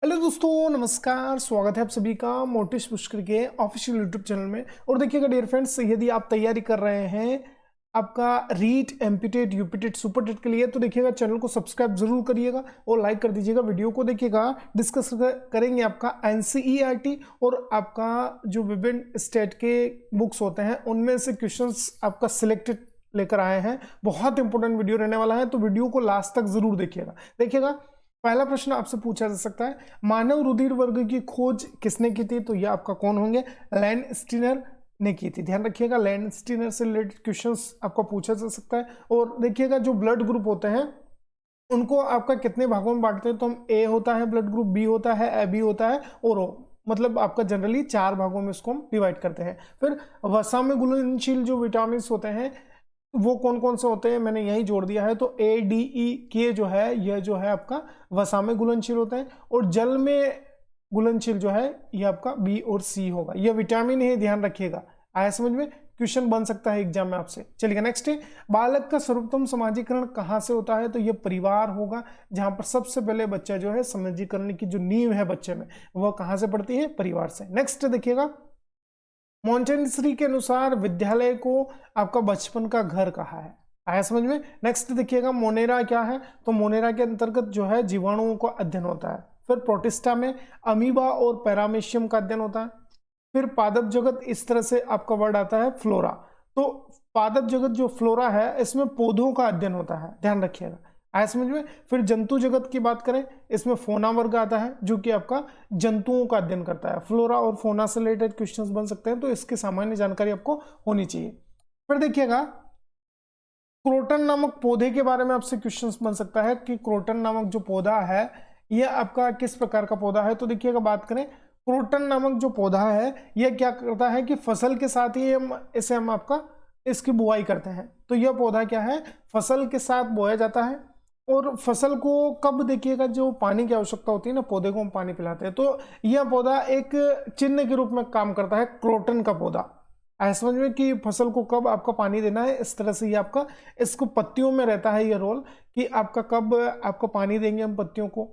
Hello दोस्तों, नमस्कार। स्वागत है आप सभी का मोटिश पुष्कर के ऑफिशियल यूट्यूब चैनल में। और देखिएगा डियर फ्रेंड्स, यदि आप तैयारी कर रहे हैं आपका रीट, एमपीटेट, यूपीटेट, सुपरटेट के लिए, तो देखिएगा चैनल को सब्सक्राइब जरूर करिएगा और लाइक कर दीजिएगा वीडियो को। देखिएगा डिस्कस करेंगे आपका एनसीईआरटी और आपका जो विभिन्न स्टेट के बुक्स होते हैं उनमें से क्वेश्चंस आपका सिलेक्टेड लेकर आए हैं। बहुत इंपॉर्टेंट वीडियो रहने वाला है, तो वीडियो को लास्ट तक जरूर देखिएगा। देखिएगा पहला प्रश्न आपसे पूछा जा सकता है, मानव रुधिर वर्ग की खोज किसने की थी? तो ये आपका कौन होंगे? लैंडस्टीनर ने की थी। ध्यान रखिएगा, लैंडस्टीनर से रिलेटेड क्वेश्चंस आपको पूछा जा सकता है। और देखिएगा जो ब्लड ग्रुप होते हैं उनको आपका कितने भागों में बांटते हैं? तो हम ए होता है ब्लड ग्रुप, बी होता है, ए बी होता है और ओ, मतलब आपका जनरली 4 भागों में इसको हम डिवाइड करते हैं। फिर वसा में घुलनशील जो विटामिन होते हैं वो कौन कौन से होते हैं, मैंने यही जोड़ दिया है। तो ए डी ई के जो है यह जो है आपका वसा में घुलनशील होते हैं, और जल में घुलनशील जो है ये आपका बी और सी होगा। यह विटामिन है, ध्यान रखिएगा। आया समझ में? क्वेश्चन बन सकता है एग्जाम में आपसे। चलिए नेक्स्ट है, बालक का सर्वोत्तम समाजीकरण कहाँ से होता है? तो ये परिवार होगा, जहां पर सबसे पहले बच्चा जो है समाजीकरण की जो नींव है बच्चे में वह कहाँ से पड़ती है? परिवार से। नेक्स्ट देखिएगा, मॉन्टेसरी के अनुसार विद्यालय को आपका बचपन का घर कहा है। आया समझ में? नेक्स्ट देखिएगा, मोनेरा क्या है? तो मोनेरा के अंतर्गत जो है जीवाणुओं का अध्ययन होता है। फिर प्रोटिस्टा में अमीबा और पैरामीशियम का अध्ययन होता है। फिर पादप जगत, इस तरह से आपका वर्ड आता है फ्लोरा। तो पादप जगत जो फ्लोरा है इसमें पौधों का अध्ययन होता है, ध्यान रखिएगा। आया समझ में? फिर जंतु जगत की बात करें, इसमें फोना वर्ग आता है जो कि आपका जंतुओं का अध्ययन करता है। फ्लोरा और फोना से रिलेटेड क्वेश्चंस बन सकते हैं, तो इसकी सामान्य जानकारी आपको होनी चाहिए। फिर देखिएगा, क्रोटन नामक पौधे के बारे में आपसे क्वेश्चंस बन सकता है कि क्रोटन नामक जो पौधा है यह आपका किस प्रकार का पौधा है। तो देखिएगा, बात करें क्रोटन नामक जो पौधा है यह क्या करता है कि फसल के साथ ही हम आपका इसकी बुआई करते हैं। तो यह पौधा क्या है? फसल के साथ बोया जाता है। और फसल को कब देखिएगा जो पानी की आवश्यकता होती है ना, पौधे को हम पानी पिलाते हैं, तो यह पौधा एक चिन्ह के रूप में काम करता है, क्रोटन का पौधा। ऐसा समझ में कि फसल को कब आपका पानी देना है, इस तरह से ये आपका इसको पत्तियों में रहता है ये रोल कि आपका कब आपको पानी देंगे हम पत्तियों को,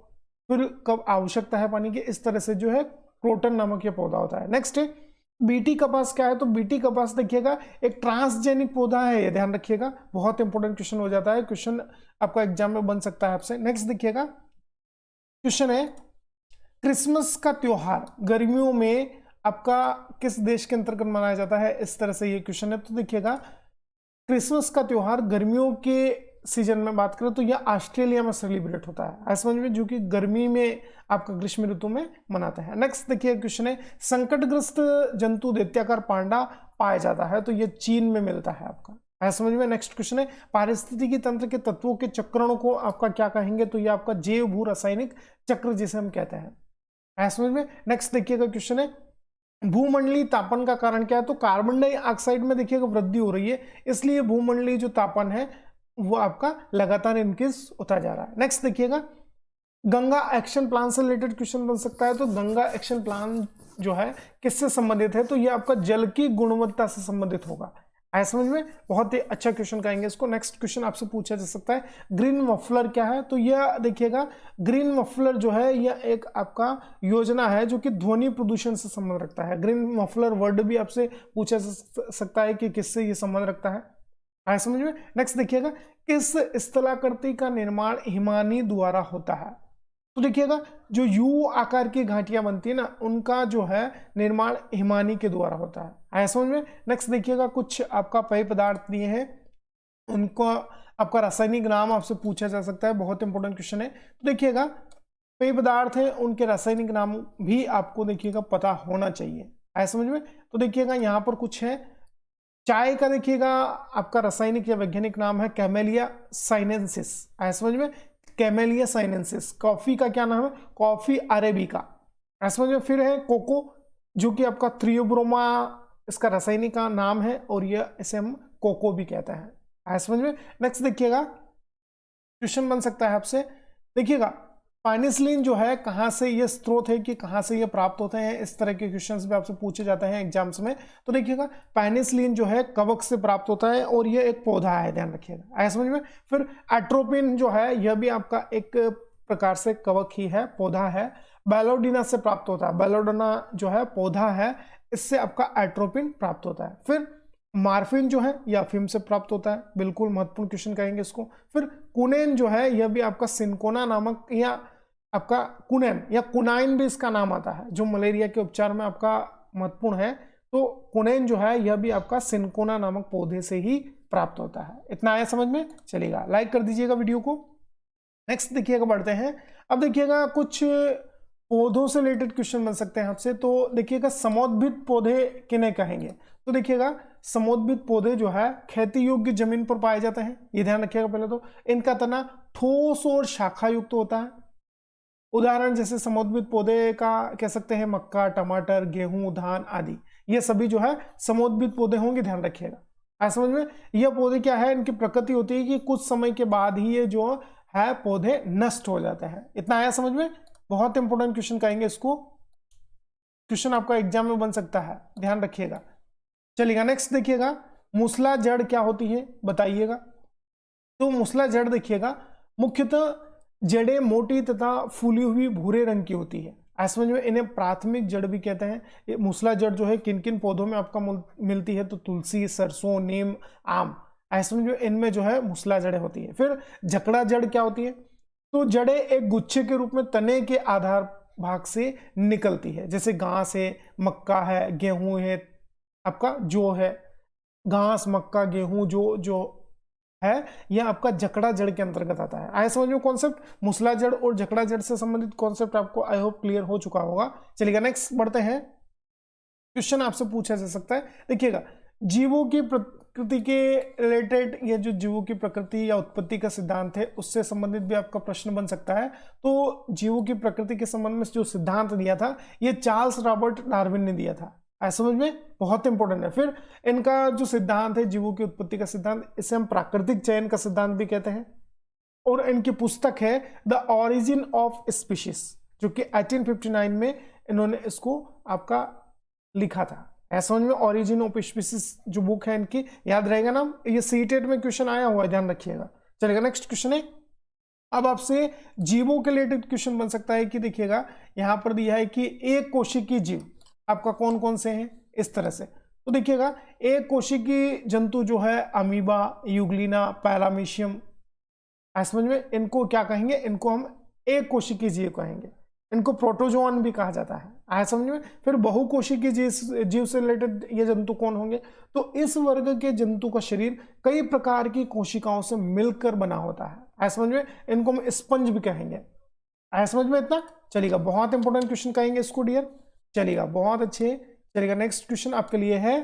फिर कब आवश्यकता है पानी की, इस तरह से जो है क्रोटन नामक ये पौधा होता है। नेक्स्ट है बीटी कपास क्या है? तो बीटी कपास देखिएगा एक ट्रांसजेनिक पौधा है, ये ध्यान रखिएगा। बहुत इंपॉर्टेंट क्वेश्चन हो जाता है, क्वेश्चन आपका एग्जाम में बन सकता है आपसे। नेक्स्ट देखिएगा, क्वेश्चन है क्रिसमस का त्योहार गर्मियों में आपका किस देश के अंतर्गत मनाया जाता है? इस तरह से ये क्वेश्चन है। तो देखिएगा, क्रिसमस का त्योहार गर्मियों के सीजन में बात करें तो यह ऑस्ट्रेलिया में सेलिब्रेट होता है, ऐसा समझ में, जो कि गर्मी में आपका ग्रीष्म ऋतु में मनाते हैं। नेक्स्ट देखिए क्वेश्चन है, संकटग्रस्त जंतु दैत्याकार पांडा पाया जाता है, तो यह चीन में मिलता है आपका, ऐसा समझ में। नेक्स्ट क्वेश्चन है, पारिस्थितिकी तंत्र के तत्वों के चक्रणों को आपका क्या कहेंगे? तो यह आपका जैव भू रासायनिक चक्र जिसे हम कहते हैं, ऐसा समझ में। नेक्स्ट देखिएगा, क्वेश्चन है भूमंडलीय तापन का कारण क्या है? तो कार्बन डाइऑक्साइड में देखिएगा वृद्धि हो रही है, इसलिए भूमंडलीय जो तापन है वो आपका लगातार इंक्रीज होता जा रहा है। नेक्स्ट देखिएगा, गंगा एक्शन प्लान से रिलेटेड क्वेश्चन बन सकता है। तो गंगा एक्शन प्लान जो है किससे संबंधित है? तो ये आपका जल की गुणवत्ता से संबंधित होगा, ऐसा समझ में। बहुत ही अच्छा क्वेश्चन कहेंगे इसको। नेक्स्ट क्वेश्चन आपसे पूछा जा सकता है, ग्रीन मफलर क्या है? तो यह देखिएगा, ग्रीन मफलर जो है यह एक आपका योजना है जो कि ध्वनि प्रदूषण से संबंध रखता है। ग्रीन मफलर वर्ड भी आपसे पूछा जा सकता है कि किससे ये संबंध रखता है, आया समझ में। नेक्स्ट देखिएगा, किस स्थलाकृति का निर्माण हिमानी द्वारा होता है? तो देखिएगा, जो यू आकार की घाटियां बनती है ना, उनका जो है निर्माण हिमानी के द्वारा होता है, आया समझ में। नेक्स्ट देखिएगा, कुछ आपका पेय पदार्थ दिए हैं, उनको आपका रासायनिक नाम आपसे पूछा जा सकता है, बहुत इंपॉर्टेंट क्वेश्चन है। तो देखिएगा, पेय पदार्थ है उनके रासायनिक नाम भी आपको देखिएगा पता होना चाहिए, आया समझ में। तो देखिएगा यहाँ पर कुछ है, चाय का देखिएगा आपका रासायनिक या वैज्ञानिक नाम है कैमेलिया साइनेंसिस, ऐसा समझ में, कैमेलिया साइनेंसिस। कॉफी का क्या नाम है? कॉफी अरेबिका, ऐसा समझ में। फिर है कोको, जो कि आपका थ्रियोब्रोमा इसका रासायनिक का नाम है, और यह इसे हम कोको भी कहते हैं, ऐसा समझ में। नेक्स्ट देखिएगा, क्वेश्चन बन सकता है आपसे, देखिएगा पेनिसिलिन जो है कहाँ से ये स्रोत है कि कहाँ से ये प्राप्त होते हैं, इस तरह के क्वेश्चंस भी आपसे पूछे जाते हैं एग्जाम्स में। तो देखिएगा, पेनिसिलिन जो है कवक से प्राप्त होता है और ये एक पौधा है, ध्यान रखिएगा, ऐसा समझ में। फिर एट्रोपिन जो है यह भी आपका एक प्रकार से कवक ही है, पौधा है। बैलोडिना से प्राप्त होता है। बैलोडिना जो है पौधा है, इससे आपका एट्रोपिन प्राप्त होता है। फिर मार्फिन जो है यह अफीम से प्राप्त होता है, बिल्कुल महत्वपूर्ण क्वेश्चन कहेंगे इसको। फिर कुनेन जो है यह भी आपका सिनकोना नामक या आपका कुनेन या कुनाइन भी इसका नाम आता है, जो मलेरिया के उपचार में आपका महत्वपूर्ण है। तो कुनेन जो है यह भी आपका सिनकोना नामक पौधे से ही प्राप्त होता है। इतना आया समझ में? चलेगा, लाइक कर दीजिएगा वीडियो को। नेक्स्ट देखिएगा, बढ़ते हैं। अब देखिएगा कुछ पौधों से रिलेटेड क्वेश्चन बन सकते हैं आपसे। तो देखिएगा समोद्भिद पौधे किन्हें कहेंगे? तो देखिएगा समोद्भिद पौधे जो है खेती योग्य जमीन पर पाए जाते हैं, ये ध्यान रखिएगा। पहले तो इनका तना ठोस और शाखा युक्त होता है। उदाहरण जैसे समोद्भिद पौधे का कह सकते हैं मक्का, टमाटर, गेहूं, धान आदि, ये सभी जो है समोद्भिद पौधे होंगे, ध्यान रखिएगा। आज समझ में? यह पौधे क्या है, इनकी प्रकृति होती है कि कुछ समय के बाद ही ये जो है पौधे नष्ट हो जाते हैं। इतना आया समझ में? बहुत इंपॉर्टेंट क्वेश्चन कहेंगे इसको, क्वेश्चन आपका एग्जाम में बन सकता है, ध्यान रखिएगा। चलिएगा नेक्स्ट देखिएगा, मूसला जड़ क्या होती है बताइएगा। तो मूसला जड़ देखिएगा मुख्यतः जड़ें मोटी तथा फूली हुई भूरे रंग की होती है। आज समझ में? इन्हें प्राथमिक जड़ भी कहते हैं। ये मूसला जड़ जो है किन किन पौधों में आपका मिलती है? तो तुलसी, सरसों, नीम, आम, ऐसे समझ में इनमें जो है मूसला जड़ें होती है। फिर जकड़ा जड़ क्या होती है? तो जड़ें एक गुच्छे के रूप में तने के आधार भाग से निकलती है, जैसे घास है, मक्का है, गेहूं है, आपका जो है घास, मक्का, गेहूं, जो है यह आपका जकड़ा जड़ के अंतर्गत आता है। आए समझ में कॉन्सेप्ट? मूसला जड़ और जकड़ा जड़ से संबंधित कॉन्सेप्ट आपको आई होप क्लियर हो चुका होगा। चलिएगा नेक्स्ट बढ़ते हैं। क्वेश्चन आपसे पूछा जा सकता है, देखिएगा जीवों की प्रकृति के रिलेटेड, ये जो जीवों की प्रकृति या उत्पत्ति का सिद्धांत है उससे संबंधित भी आपका प्रश्न बन सकता है। तो जीवों की प्रकृति के संबंध में जो सिद्धांत दिया था ये चार्ल्स रॉबर्ट डार्विन ने दिया था। ऐसा समझ में? बहुत इंपॉर्टेंट है। फिर इनका जो सिद्धांत है जीवों की उत्पत्ति का सिद्धांत, इसे हम प्राकृतिक चयन का सिद्धांत भी कहते हैं। और इनकी पुस्तक है द ऑरिजिन ऑफ स्पीशीज, जो कि 1859 में इन्होंने इसको आपका लिखा था। ऐसा समझ में? ऑरिजिन ऑफ स्पीशीज जो बुक है इनकी, याद रहेगा ना, ये सीटेट में क्वेश्चन आया हुआ है, ध्यान रखिएगा। चलेगा नेक्स्ट क्वेश्चन है। अब आपसे जीवों के रिलेटेड क्वेश्चन बन सकता है कि देखिएगा यहां पर दिया है कि एक कोशिकीय जीव आपका कौन कौन से हैं, इस तरह से। तो देखिएगा एक कोशिकीय जंतु जो है अमीबा, यूग्लिना, पैरामीशियम, ऐसा समझ में? इनको क्या कहेंगे? इनको हम एक कोशिकीय जीव कहेंगे। इनको प्रोटोजोआन भी कहा जाता है। आया समझ में? फिर बहुकोशिकीय जीव से रिलेटेड ये जंतु कौन होंगे? तो इस वर्ग के जंतु का शरीर कई प्रकार की कोशिकाओं से मिलकर बना होता है। आया समझ में? इनको हम स्पंज भी कहेंगे। आया समझ में इतना? चलिएगा, बहुत इंपॉर्टेंट क्वेश्चन कहेंगे इसको डियर। चलिएगा, बहुत अच्छे। चलिएगा नेक्स्ट क्वेश्चन आपके लिए है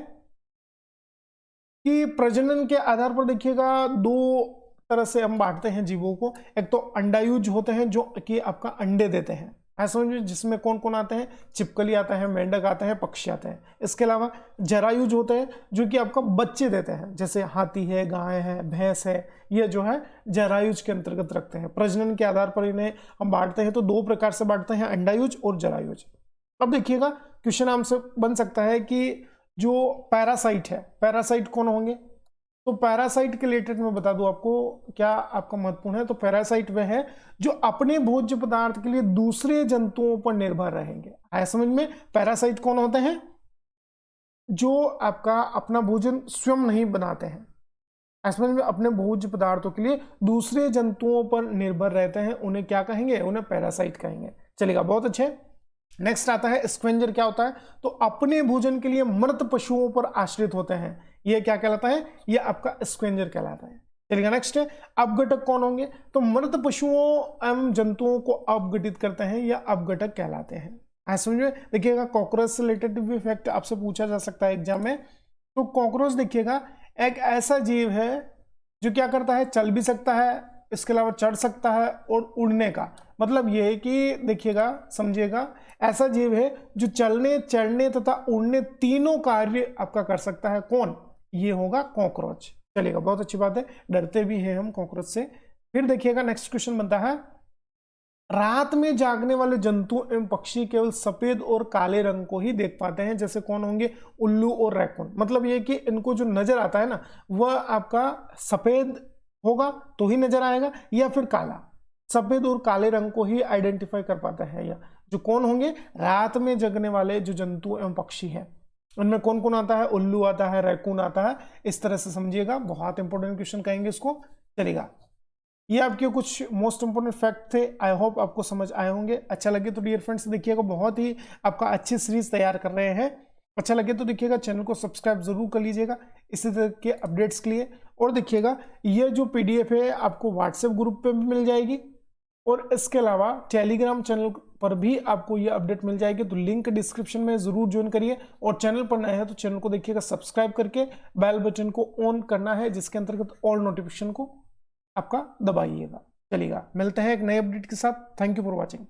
कि प्रजनन के आधार पर देखिएगा दो तरह से हम बांटते हैं जीवों को। एक तो अंडायुज होते हैं जो कि आपका अंडे देते हैं, ऐसा समझिए, जिसमें कौन कौन आते हैं? छिपकली आता है, मेंढक आते हैं, पक्षी आते हैं। इसके अलावा जरायुज होते हैं जो कि आपका बच्चे देते हैं, जैसे हाथी है, गाय है, भैंस है, ये जो है जरायुज के अंतर्गत रखते हैं। प्रजनन के आधार पर इन्हें हम बांटते हैं, तो दो प्रकार से बांटते हैं, अंडायुज और जरायुज। अब देखिएगा क्वेश्चन हमसे बन सकता है कि जो पैरासाइट है, पैरासाइट कौन होंगे? तो पैरासाइट के रिलेटेड मैं बता दूं आपको क्या आपका महत्वपूर्ण है। तो पैरासाइट वह है जो अपने भोज्य पदार्थ के लिए दूसरे जंतुओं पर निर्भर रहेंगे। आया समझ में? पैरासाइट कौन होते हैं? जो आपका अपना भोजन स्वयं नहीं बनाते हैं, समझ में, अपने भोज्य पदार्थों के लिए दूसरे जंतुओं पर निर्भर रहते हैं, उन्हें क्या कहेंगे? उन्हें पैरासाइट कहेंगे। चलेगा, बहुत अच्छे। नेक्स्ट आता है स्क्वेंजर। क्या होता है? तो अपने भोजन के लिए मृत पशुओं पर आश्रित होते हैं, यह क्या कहलाता है? यह आपका स्क्वेंजर कहलाता है। चलिएगा नेक्स्ट है अपघटक कौन होंगे? तो मृत पशुओं एवं जंतुओं को अपघटित करते हैं, या अपघटक कहलाते हैं। ऐसा समझ में? देखिएगा कॉकरोच से रिलेटेड भी फैक्ट आपसे पूछा जा सकता है एग्जाम में। तो कॉकरोच देखिएगा एक ऐसा जीव है जो क्या करता है? चल भी सकता है, इसके अलावा चढ़ सकता है, और उड़ने का मतलब यह है कि देखिएगा, समझिएगा, ऐसा जीव है जो चलने, चढ़ने तथा उड़ने तीनों कार्य आपका कर सकता है। कौन? ये होगा कॉकरोच। चलेगा, बहुत अच्छी बात है, डरते भी हैं हम कॉकरोच से। फिर देखिएगा नेक्स्ट क्वेश्चन बनता है, रात में जागने वाले जंतु एवं पक्षी केवल सफेद और काले रंग को ही देख पाते हैं, जैसे कौन होंगे? उल्लू और रैकून। मतलब ये कि इनको जो नजर आता है ना, वह आपका सफेद होगा तो ही नजर आएगा, या फिर काला। सफेद और काले रंग को ही आइडेंटिफाई कर पाता है। या जो कौन होंगे, रात में जगने वाले जो जंतु एवं पक्षी हैं, उनमें कौन कौन आता है, उल्लू आता है, रैकून आता है, इस तरह से समझिएगा। बहुत इंपॉर्टेंट क्वेश्चन कहेंगे इसको, चलेगा। ये आपके कुछ मोस्ट इंपोर्टेंट फैक्ट थे, आई होप आपको समझ आए होंगे। अच्छा लगे तो डियर फ्रेंड्स देखिएगा, बहुत ही आपका अच्छी सीरीज तैयार कर रहे हैं। अच्छा लगे तो देखिएगा चैनल को सब्सक्राइब जरूर कर लीजिएगा इसी तरह के अपडेट्स के लिए। और देखिएगा ये जो पीडीएफ है आपको व्हाट्सएप ग्रुप पे भी मिल जाएगी, और इसके अलावा टेलीग्राम चैनल पर भी आपको ये अपडेट मिल जाएगी। तो लिंक डिस्क्रिप्शन में जरूर ज्वाइन करिए, और चैनल पर नए हैं तो चैनल को देखिएगा सब्सक्राइब करके बेल बटन को ऑन करना है, जिसके अंतर्गत ऑल नोटिफिकेशन को आपका दबाइएगा। चलिएगा, मिलते हैं एक नए अपडेट के साथ। Thank you for watching.